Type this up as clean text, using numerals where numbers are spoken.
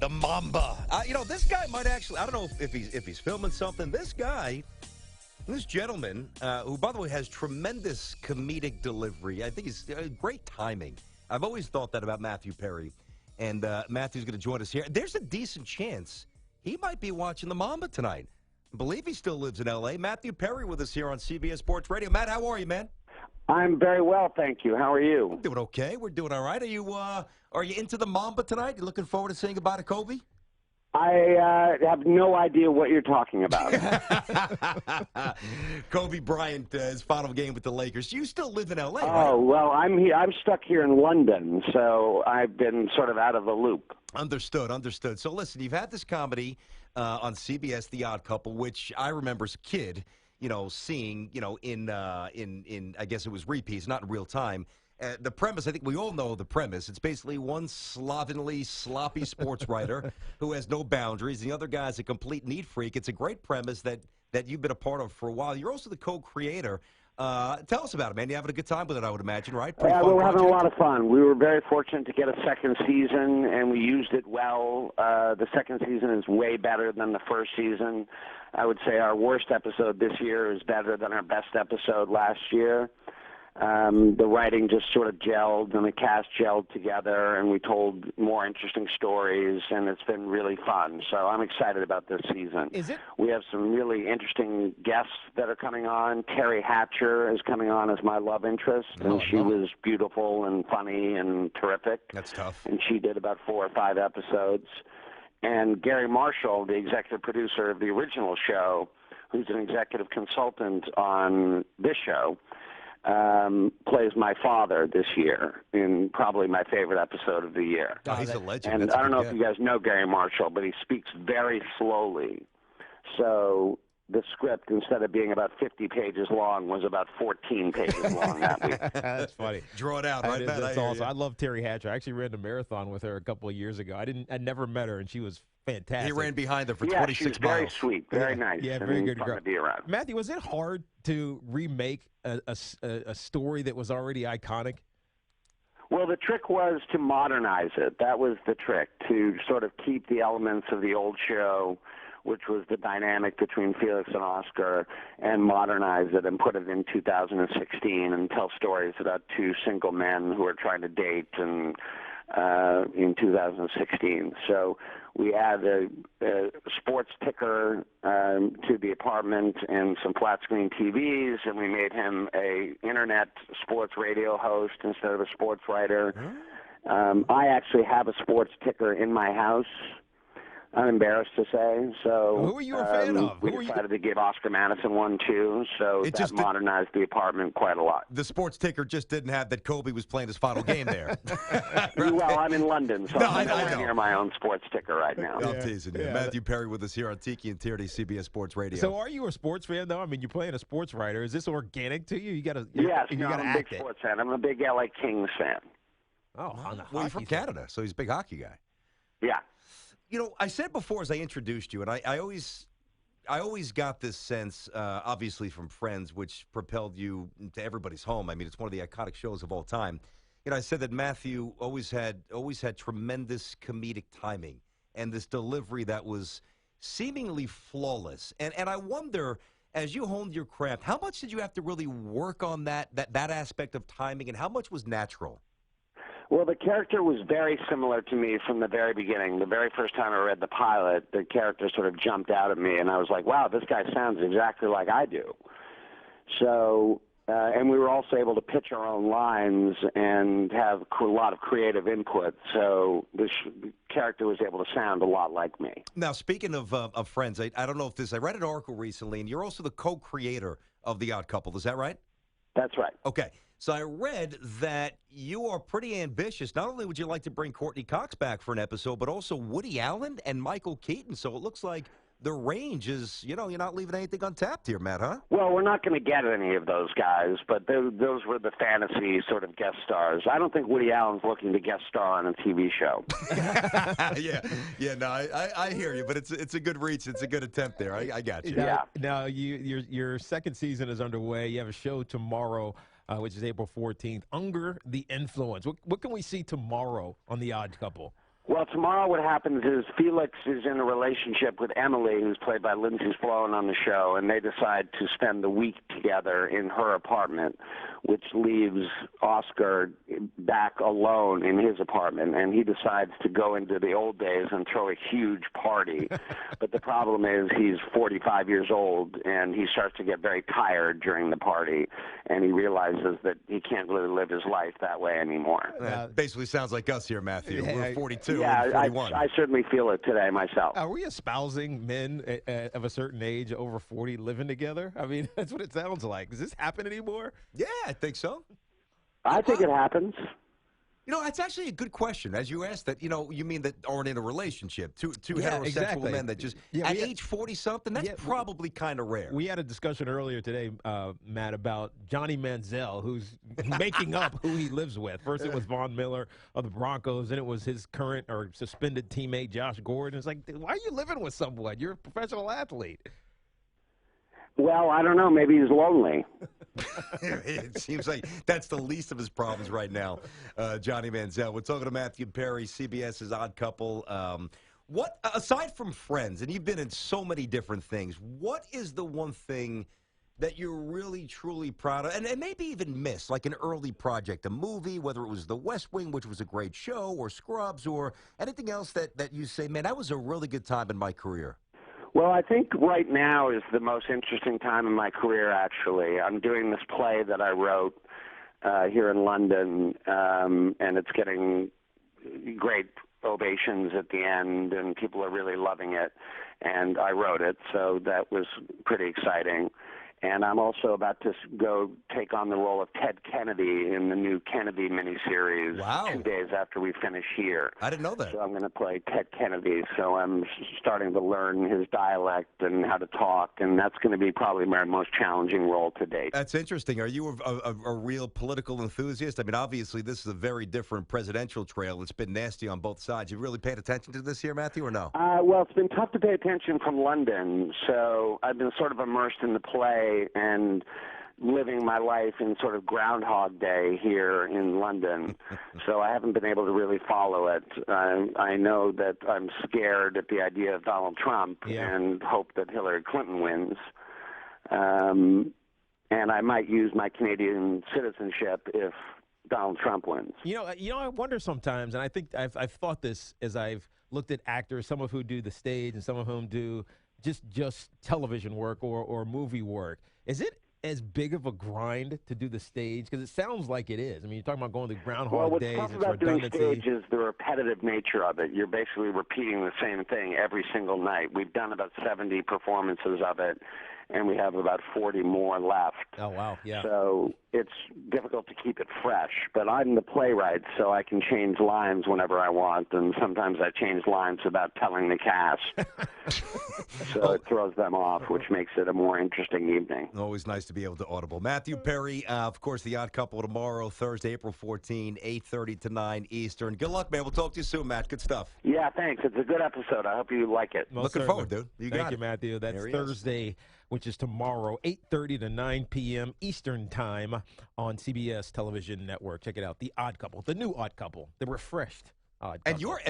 The Mamba. This guy might actually, I don't know if he's filming something. This gentleman, who, by the way, has tremendous comedic delivery. I think he's great timing. I've always thought that about Matthew Perry. And Matthew's going to join us here. There's a decent chance he might be watching the Mamba tonight. I believe he still lives in L.A. Matthew Perry with us here on CBS Sports Radio. Matt, how are you, man? I'm very well, thank you. How are you? Doing okay. We're doing all right. Are you into the Mamba tonight? You looking forward to saying goodbye to Kobe? I have no idea what you're talking about. Kobe Bryant, his final game with the Lakers. You still live in L.A., right? Oh, well, I'm here. I'm stuck here in London, so I've been sort of out of the loop. Understood. So listen, you've had this comedy on CBS, The Odd Couple, which I remember as a kid, seeing, in I guess it was repeats, not in real time. The premise, I think we all know the premise. It's basically one slovenly, sloppy sports writer who has no boundaries. The other guy's a complete neat freak. It's a great premise that you've been a part of for a while. You're also the co-creator. Tell us about it, man. You're having a good time with it, I would imagine, right? Yeah, we're having a lot of fun. We were very fortunate to get a second season, and we used it well. The second season is way better than the first season. I would say our worst episode this year is better than our best episode last year. The writing just sort of gelled, and the cast gelled together, and we told more interesting stories, and it's been really fun. So I'm excited about this season. Is it? We have some really interesting guests that are coming on. Terry Hatcher is coming on as my love interest, and she was beautiful and funny and terrific. That's tough. And she did about 4 or 5 episodes. And Gary Marshall, the executive producer of the original show, who's an executive consultant on this show, plays my father this year in probably my favorite episode of the year. Oh, he's a legend. And That's I don't know good. if you guys know Gary Marshall, but he speaks very slowly. So the script, instead of being about 50 pages long, was about 14 pages long that week. That's funny. Draw it out, right, Matt? That's awesome. I love Terry Hatcher. I actually ran a marathon with her a couple of years ago. I never met her, and she was fantastic. He ran behind her for Yeah, 26 she was very miles. sweet, very nice. Yeah, and very good fun girl. to be around. Matthew, was it hard to remake a story that was already iconic? Well, the trick was to modernize it. That was the trick, to sort of keep the elements of the old show, which was the dynamic between Felix and Oscar, and modernize it and put it in 2016 and tell stories about 2 single men who are trying to date and in 2016. So we added a sports ticker to the apartment and some flat-screen TVs, and we made him a internet sports radio host instead of a sports writer. I actually have a sports ticker in my house. I'm embarrassed to say. So who are you a fan of? We decided to give Oscar Madison one, too, so that modernized the apartment quite a lot. The sports ticker just didn't have that Kobe was playing his final game there. Well, I'm in London, so I'm I nowhere know. near my own sports ticker right now. I'm teasing you. Yeah. Matthew Perry with us here on Tiki and Tierney, CBS Sports Radio. So are you a sports fan, though? I mean, you're playing a sports writer. Is this organic to you? Yes, you no, gotta I'm a big act it. sports fan. I'm a big LA Kings fan. Oh, on the well, he's from hockey side. Canada, so he's a big hockey guy. Yeah. I said before as I introduced you, and I always got this sense, obviously from Friends, which propelled you to everybody's home. I mean, it's one of the iconic shows of all time. I said that Matthew always had tremendous comedic timing and this delivery that was seemingly flawless. And I wonder, as you honed your craft, how much did you have to really work on that aspect of timing, and how much was natural? Well, the character was very similar to me from the very beginning. The very first time I read the pilot, the character sort of jumped out at me, and I was like, wow, this guy sounds exactly like I do. So, and we were also able to pitch our own lines and have a lot of creative input, so the character was able to sound a lot like me. Now, speaking of Friends, I don't know if I read an article recently, and you're also the co-creator of The Odd Couple. Is that right? That's right. Okay. So I read that you are pretty ambitious. Not only would you like to bring Courtney Cox back for an episode, but also Woody Allen and Michael Keaton. So it looks like the range is, you're not leaving anything untapped here, Matt, huh? Well, we're not going to get any of those guys, but those were the fantasy sort of guest stars. I don't think Woody Allen's looking to guest star on a TV show. No, I hear you, but it's a good reach. It's a good attempt there. I got you. Now your second season is underway. You have a show tomorrow, which is April 14th, Under the Influence. What can we see tomorrow on The Odd Couple? Well, tomorrow what happens is Felix is in a relationship with Emily, who's played by Lindsay Sloan on the show, and they decide to spend the week together in her apartment, which leaves Oscar back alone in his apartment, and he decides to go into the old days and throw a huge party. But the problem is he's 45 years old, and he starts to get very tired during the party, and he realizes that he can't really live his life that way anymore. That basically sounds like us here, Matthew. We're 42 Yeah, and 41. I certainly feel it today myself. Are we espousing men of a certain age, over 40, living together? I mean, that's what it sounds like. Does this happen anymore? Yeah, I think so. I think it happens. You know, that's actually a good question. As you asked that, you mean that aren't in a relationship, two Yeah, heterosexual exactly. men that just, Yeah, at age 40-something, that's probably kind of rare. We had a discussion earlier today, Matt, about Johnny Manziel, who's making up who he lives with. First it was Von Miller of the Broncos, then it was his current or suspended teammate, Josh Gordon. It's like, why are you living with someone? You're a professional athlete. Well, I don't know. Maybe he's lonely. It seems like that's the least of his problems right now, Johnny Manziel. We're talking to Matthew Perry, CBS's Odd Couple. What, aside from Friends, and you've been in so many different things, what is the one thing that you're really, truly proud of, and maybe even miss, like an early project, a movie, whether it was The West Wing, which was a great show, or Scrubs, or anything else that you say, man, that was a really good time in my career? Well, I think right now is the most interesting time in my career, actually. I'm doing this play that I wrote here in London, and it's getting great ovations at the end, and people are really loving it. And I wrote it, so that was pretty exciting. And I'm also about to go take on the role of Ted Kennedy in the new Kennedy miniseries. Wow. 2 days after we finish here. I didn't know that. So I'm going to play Ted Kennedy. So I'm starting to learn his dialect and how to talk, and that's going to be probably my most challenging role to date. That's interesting. Are you a real political enthusiast? I mean, obviously, this is a very different presidential trail. It's been nasty on both sides. You really paid attention to this here, Matthew, or no? Well, it's been tough to pay attention from London, so I've been sort of immersed in the play and living my life in sort of Groundhog Day here in London. So I haven't been able to really follow it. I know that I'm scared at the idea of Donald Trump and hope that Hillary Clinton wins. And I might use my Canadian citizenship if Donald Trump wins. You know, I wonder sometimes, and I think I've thought this as I've looked at actors, some of who do the stage and some of whom do just television work or movie work. Is it as big of a grind to do the stage? Because it sounds like it is. I mean, you're talking about going to Groundhog Days. Well, what's tough it's about doing redundancy. stage is the repetitive nature of it. You're basically repeating the same thing every single night. We've done about 70 performances of it, and we have about 40 more left. Oh, wow, yeah. So it's difficult to keep it fresh. But I'm the playwright, so I can change lines whenever I want, and sometimes I change lines without telling the cast. So it throws them off, which makes it a more interesting evening. Always nice to be able to audible. Matthew Perry, of course, The Odd Couple tomorrow, Thursday, April 14, 8:30 to 9 Eastern. Good luck, man. We'll talk to you soon, Matt. Good stuff. Yeah, thanks. It's a good episode. I hope you like it. Most Looking certainly. forward, dude. You Thank got you, it. Matthew. That's There he is. Thursday, which is tomorrow, 8:30 to 9 p.m. Eastern Time on CBS Television Network. Check it out. The Odd Couple, the new Odd Couple, the refreshed Odd Couple. And you're